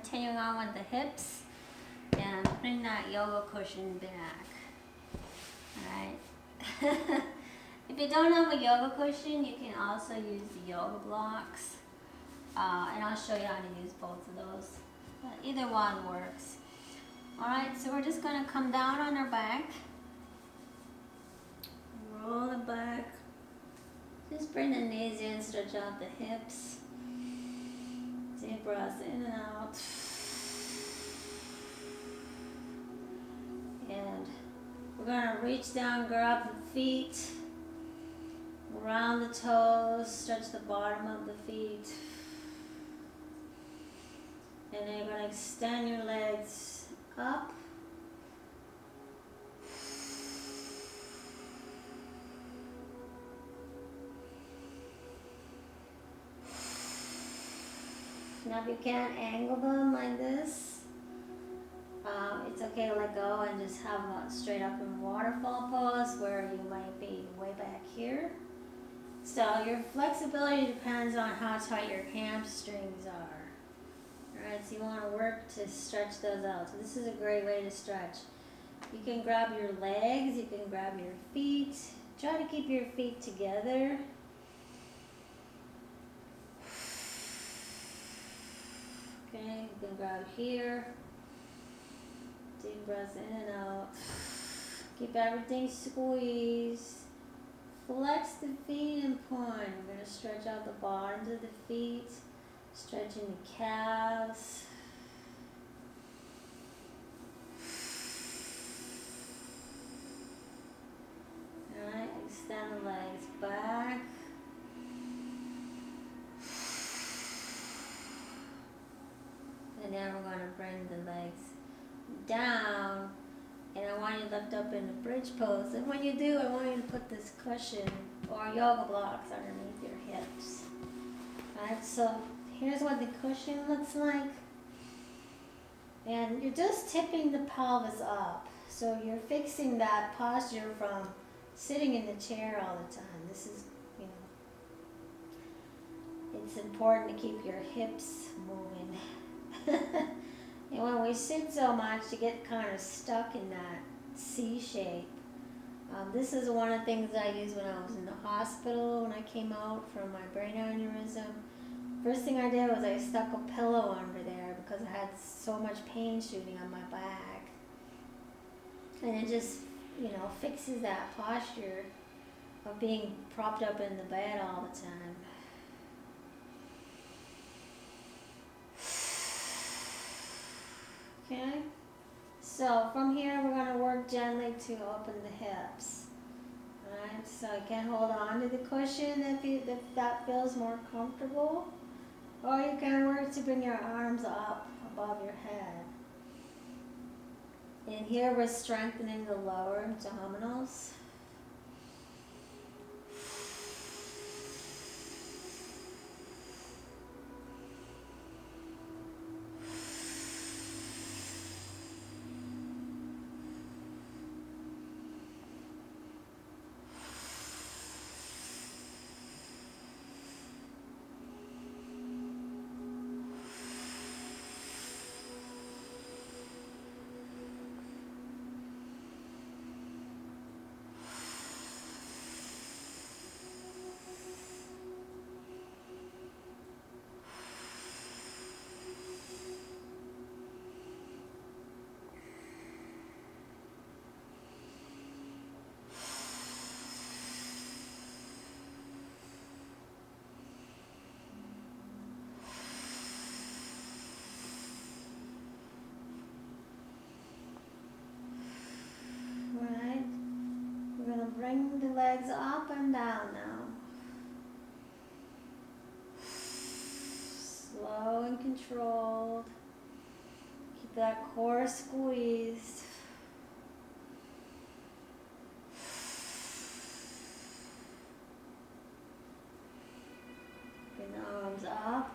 continuing on with the hips and putting that yoga cushion back. Alright. If you don't have a yoga cushion, you can also use the yoga blocks. And I'll show you how to use both of those. But either one works. Alright, so we're just going to come down on our back. Roll it back. Just bring the knees in, stretch out the hips. Deep breaths in and out. And we're going to reach down, grab the feet, around the toes, stretch the bottom of the feet. And then you're going to extend your legs up. Now if you can't angle them like this, it's okay to let go and just have a straight up in waterfall pose where you might be way back here. So your flexibility depends on how tight your hamstrings are. Alright, so you want to work to stretch those out. So this is a great way to stretch. You can grab your legs, you can grab your feet. Try to keep your feet together. Okay, you can grab here. Deep breaths in and out. Keep everything squeezed. Flex the feet and point. We're going to stretch out the bottoms of the feet. Stretching the calves. Alright, extend the legs back. And now we're going to bring the legs down. And I want you to lift up in the bridge pose. And when you do, I want you to put this cushion or yoga blocks underneath your hips. Alright, so here's what the cushion looks like. And you're just tipping the pelvis up. So you're fixing that posture from sitting in the chair all the time. This is, it's important to keep your hips moving. And when we sit so much, you get kind of stuck in that C shape. This is one of the things I used when I was in the hospital when I came out from my brain aneurysm. First thing I did was I stuck a pillow under there because I had so much pain shooting on my back. And it just, fixes that posture of being propped up in the bed all the time. Okay, so from here we're going to work gently to open the hips. Alright, so you can hold on to the cushion if that feels more comfortable. Or you can work to bring your arms up above your head. And here we're strengthening the lower abdominals. Alright, we're going to bring the legs up and down now. Slow and controlled. Keep that core squeezed. Bring the arms up.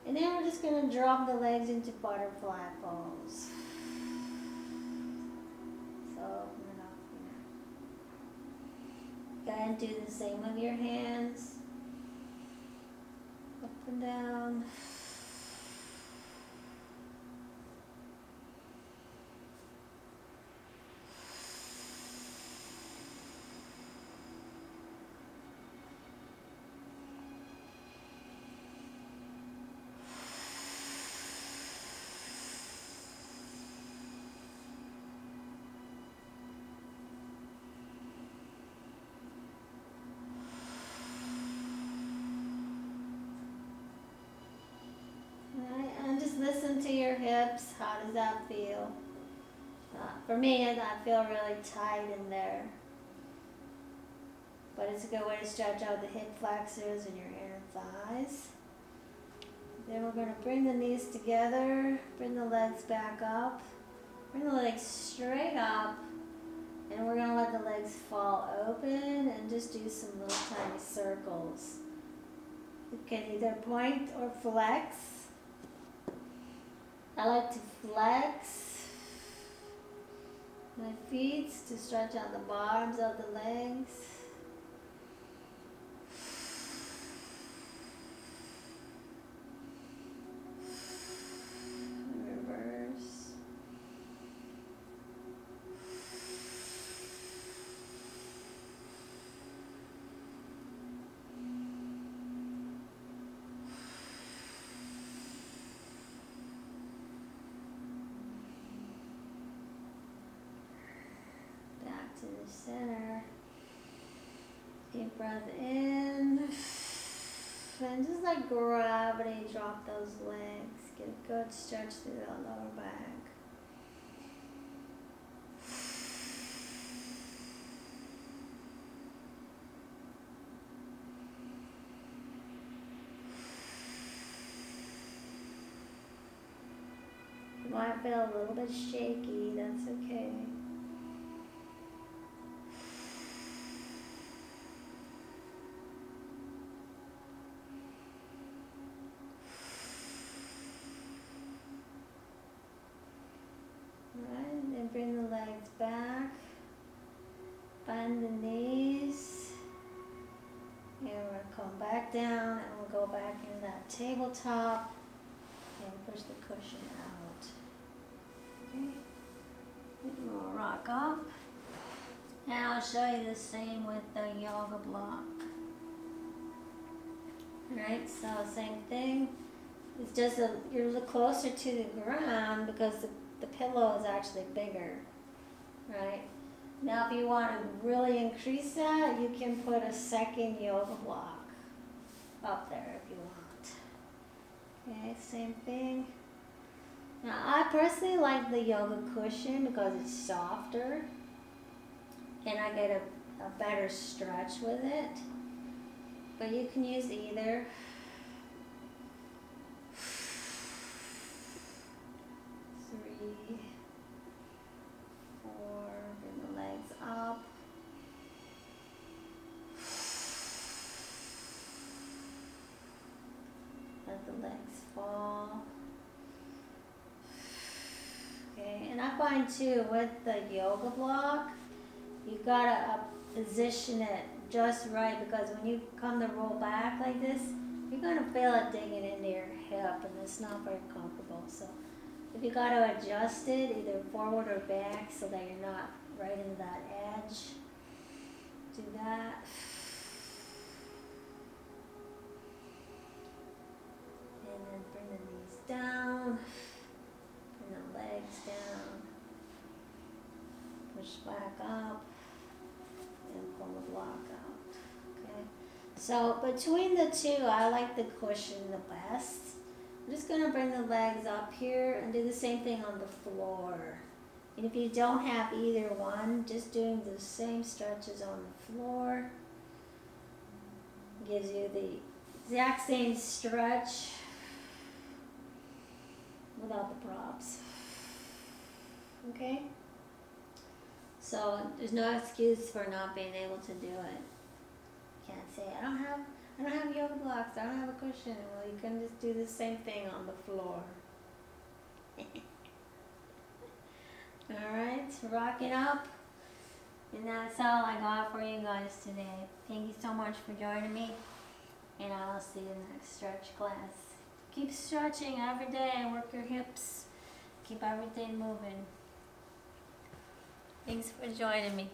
And then we're just going to drop the legs into butterfly pose. So open it up here. Go ahead and do the same with your hands. Up and down. And just listen to your hips. How does that feel? For me, I feel really tight in there. But it's a good way to stretch out the hip flexors and your inner thighs. Then we're going to bring the knees together, bring the legs back up, bring the legs straight up, and we're going to let the legs fall open and just do some little tiny circles. You can either point or flex. I like to flex my feet to stretch out the bottoms of the legs. Reverse. To the center. Deep breath in. And just like gravity, drop those legs. Get a good stretch through the lower back. You might feel a little bit shaky, that's okay. Right, then bring the legs back, bend the knees, and we're going to come back down and we'll go back into that tabletop and push the cushion out. Okay, we'll rock up, and I'll show you the same with the yoga block. Alright, so same thing, it's just you're a little closer to the ground because the pillow is actually bigger, right? Now if you want to really increase that, you can put a second yoga block up there if you want. Okay, same thing. Now I personally like the yoga cushion because it's softer and I get a better stretch with it. But you can use either. 3, 4, bring the legs up. Let the legs fall. Okay, and I find too with the yoga block, you gotta position it just right because when you come to roll back like this, you're gonna feel it digging into your hip and it's not very comfortable. So if you got to adjust it either forward or back so that you're not right into that edge, do that. And then bring the knees down, bring the legs down, push back up, and pull the block out. Okay. So between the two, I like the cushion the best. I'm just going to bring the legs up here and do the same thing on the floor. And if you don't have either one, just doing the same stretches on the floor gives you the exact same stretch without the props. Okay? So there's no excuse for not being able to do it. Can't say I don't have I don't have yoga blocks. I don't have a cushion. Well, you can just do the same thing on the floor. Alright, rock it up. And that's all I got for you guys today. Thank you so much for joining me. And I'll see you in the next stretch class. Keep stretching every day. Work your hips. Keep everything moving. Thanks for joining me.